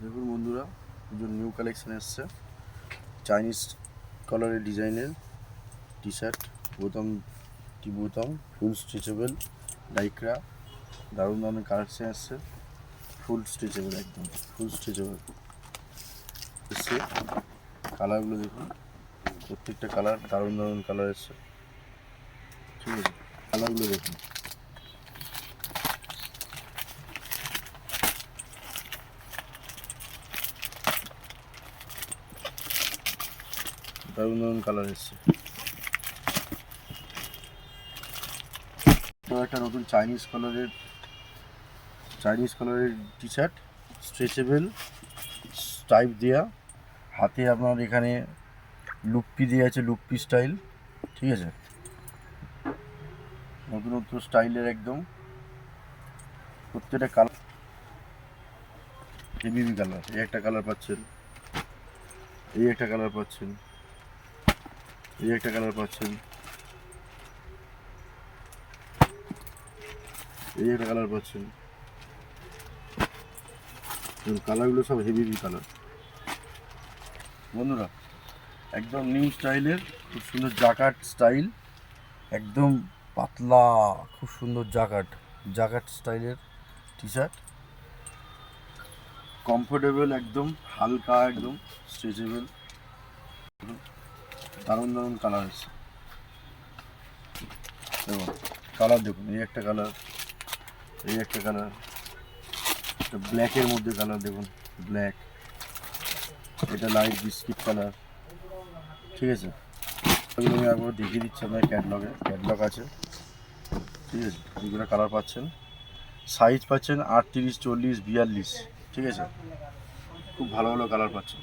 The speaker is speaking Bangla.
দেখুন বন্ধুরা, পুজোর নিউ কালেকশন এসছে। চাইনিজ কলারের ডিজাইনের টি শার্ট, বোতাম ফুল স্ট্রেচেবল, ডাইকরা, দারুণ দারুণ কালেকশন এসছে। ফুল স্ট্রেচেবল, একদম ফুল স্ট্রেচেবল এসছে। কালারগুলো দেখুন, প্রত্যেকটা কালার দারুণ দারুণ কালার এসছে। ঠিক আছে, কালারগুলো দেখুন। দারুণ দারুণ কালার এসছে। তো একটা নতুন চাইনিজ কালারের টি শার্ট, স্ট্রেচেবল, স্টাইপ দেওয়া, হাতে আপনার এখানে লুপ্পি দেওয়া আছে, লুপ্পি স্টাইল। ঠিক আছে, নতুনত্ব স্টাইলের একদম প্রত্যেকটা কালার হেভি কালার। এই একটা কালার পাচ্ছেন, এই একটা কালার পাচ্ছেন, এই একটা কালার পাচ্ছেন, এই একটা কালার পাচ্ছেন। কালারগুলো সব হেভি কালার বন্ধুরা, একদম নিউ স্টাইলের খুব সুন্দর জ্যাকেট স্টাইল, একদম পাতলা, খুব সুন্দর জ্যাকেট স্টাইলের টি শার্ট, কমফোর্টেবল, একদম হালকা, একদম স্ট্রেচেবল, দারুণ দারুণ কালার আছে। এবং কালার দেখুন, এই একটা কালার, এই একটা কালার, একটা ব্ল্যাকের মধ্যে কালার দেখুন, ব্ল্যাক, এটা লাইট বিস্কিট কালার। ঠিক আছে, এগুলো আমি একবার দেখিয়ে দিচ্ছি আপনার ক্যাটলগ আছে। ঠিক আছে, এইগুলো কালার পাচ্ছেন, সাইজ পাচ্ছেন 38, 40, 42। ঠিক আছে, খুব ভালো ভালো কালার পাচ্ছেন।